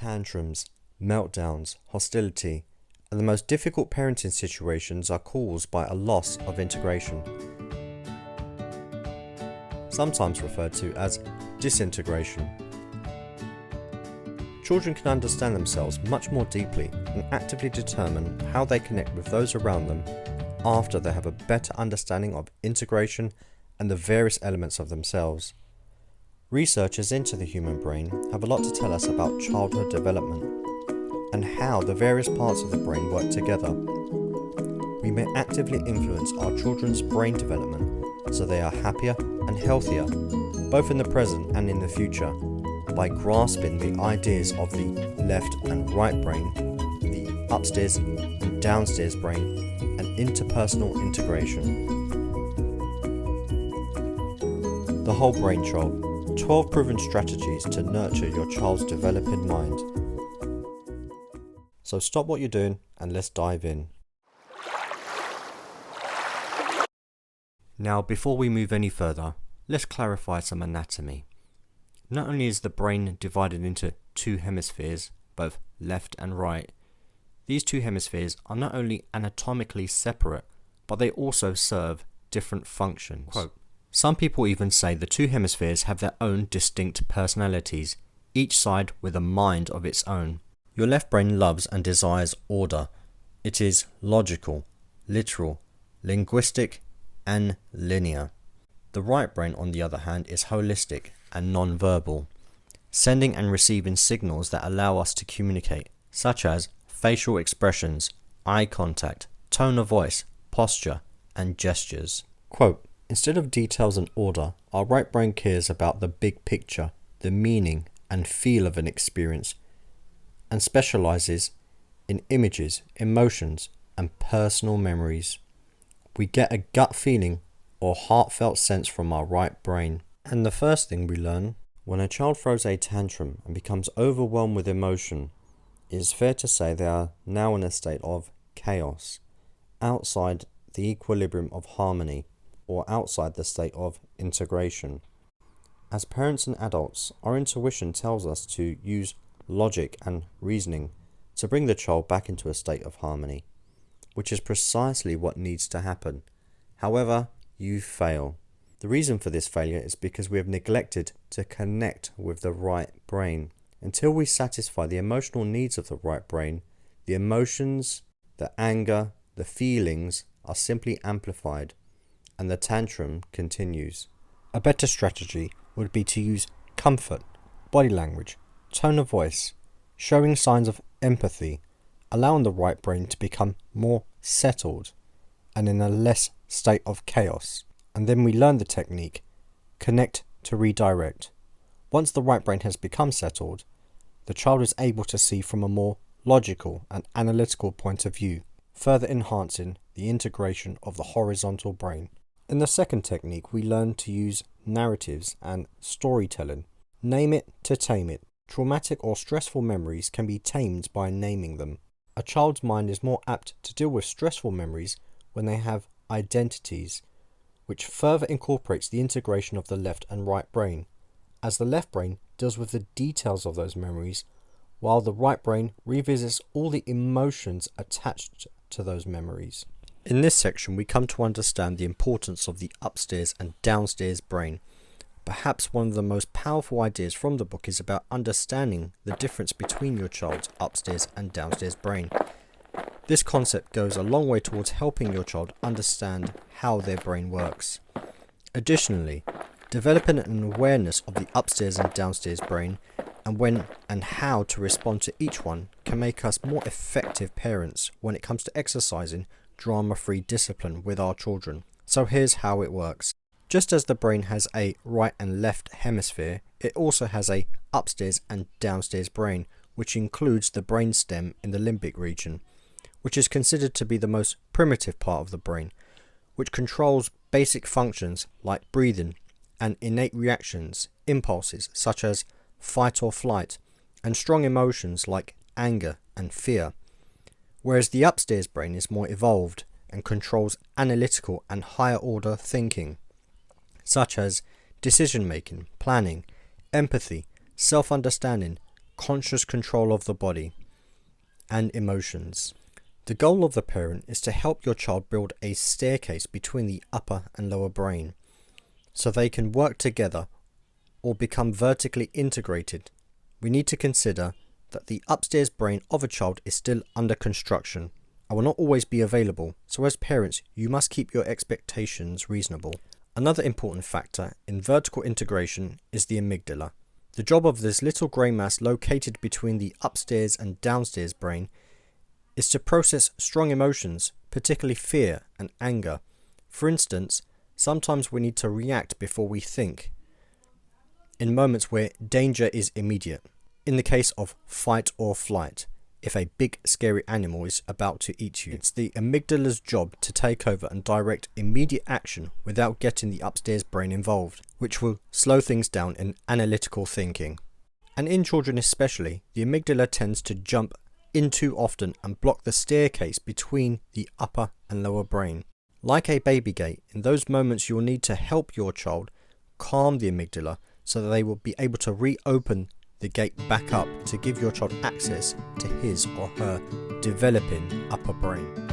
Tantrums, meltdowns, hostility, and the most difficult parenting situations are caused by a loss of integration, sometimes referred to as disintegration. Children can understand themselves much more deeply and actively determine how they connect with those around them after they have a better understanding of integration and the various elements of themselves. Researchers into the human brain have a lot to tell us about childhood development and how the various parts of the brain work together. We may actively influence our children's brain development so they are happier and healthier, both in the present and in the future, by grasping the ideas of the left and right brain, the upstairs and downstairs brain, and interpersonal integration. The Whole Brain Child: 12 proven strategies to nurture your child's developing mind. So stop what you're doing and let's dive in. Now, before we move any further, let's clarify some anatomy. Not only is the brain divided into two hemispheres, both left and right, these two hemispheres are not only anatomically separate, but they also serve different functions. Quote, some people even say the two hemispheres have their own distinct personalities, each side with a mind of its own. Your left brain loves and desires order. It is logical, literal, linguistic, and linear. The right brain, on the other hand, is holistic and non-verbal, sending and receiving signals that allow us to communicate, such as facial expressions, eye contact, tone of voice, posture, and gestures. Quote, instead of details and order, our right brain cares about the big picture, the meaning and feel of an experience, and specializes in images, emotions, and personal memories. We get a gut feeling or heartfelt sense from our right brain. And the first thing we learn, when a child throws a tantrum and becomes overwhelmed with emotion, it is fair to say they are now in a state of chaos, outside the equilibrium of harmony, or outside the state of integration. As parents and adults, our intuition tells us to use logic and reasoning to bring the child back into a state of harmony, which is precisely what needs to happen. However, you fail. The reason for this failure is because we have neglected to connect with the right brain. Until we satisfy the emotional needs of the right brain, the emotions, the anger, the feelings are simply amplified, and the tantrum continues. A better strategy would be to use comfort, body language, tone of voice, showing signs of empathy, allowing the right brain to become more settled and in a less state of chaos. And then we learn the technique, connect to redirect. Once the right brain has become settled, the child is able to see from a more logical and analytical point of view, further enhancing the integration of the horizontal brain. In the second technique, we learn to use narratives and storytelling. Name it to tame it. Traumatic or stressful memories can be tamed by naming them. A child's mind is more apt to deal with stressful memories when they have identities, which further incorporates the integration of the left and right brain, as the left brain deals with the details of those memories, while the right brain revisits all the emotions attached to those memories. In this section, we come to understand the importance of the upstairs and downstairs brain. Perhaps one of the most powerful ideas from the book is about understanding the difference between your child's upstairs and downstairs brain. This concept goes a long way towards helping your child understand how their brain works. Additionally, developing an awareness of the upstairs and downstairs brain and when and how to respond to each one can make us more effective parents when it comes to exercising drama-free discipline with our children. So here's how it works. Just as the brain has a right and left hemisphere, it also has a upstairs and downstairs brain, which includes the brainstem in the limbic region, which is considered to be the most primitive part of the brain, which controls basic functions like breathing and innate reactions, impulses such as fight or flight, and strong emotions like anger and fear, whereas the upstairs brain is more evolved and controls analytical and higher order thinking, such as decision making, planning, empathy, self-understanding, conscious control of the body and emotions. The goal of the parent is to help your child build a staircase between the upper and lower brain so they can work together or become vertically integrated. We need to consider that the upstairs brain of a child is still under construction and will not always be available, so as parents you must keep your expectations reasonable. Another important factor in vertical integration is the amygdala. The job of this little grey mass located between the upstairs and downstairs brain is to process strong emotions, particularly fear and anger. For instance, sometimes we need to react before we think, in moments where danger is immediate. In the case of fight or flight, if a big scary animal is about to eat you, it's the amygdala's job to take over and direct immediate action without getting the upstairs brain involved, which will slow things down in analytical thinking. And in children especially, the amygdala tends to jump in too often and block the staircase between the upper and lower brain. Like a baby gate, in those moments you'll need to help your child calm the amygdala so that they will be able to reopen the gate back up to give your child access to his or her developing upper brain.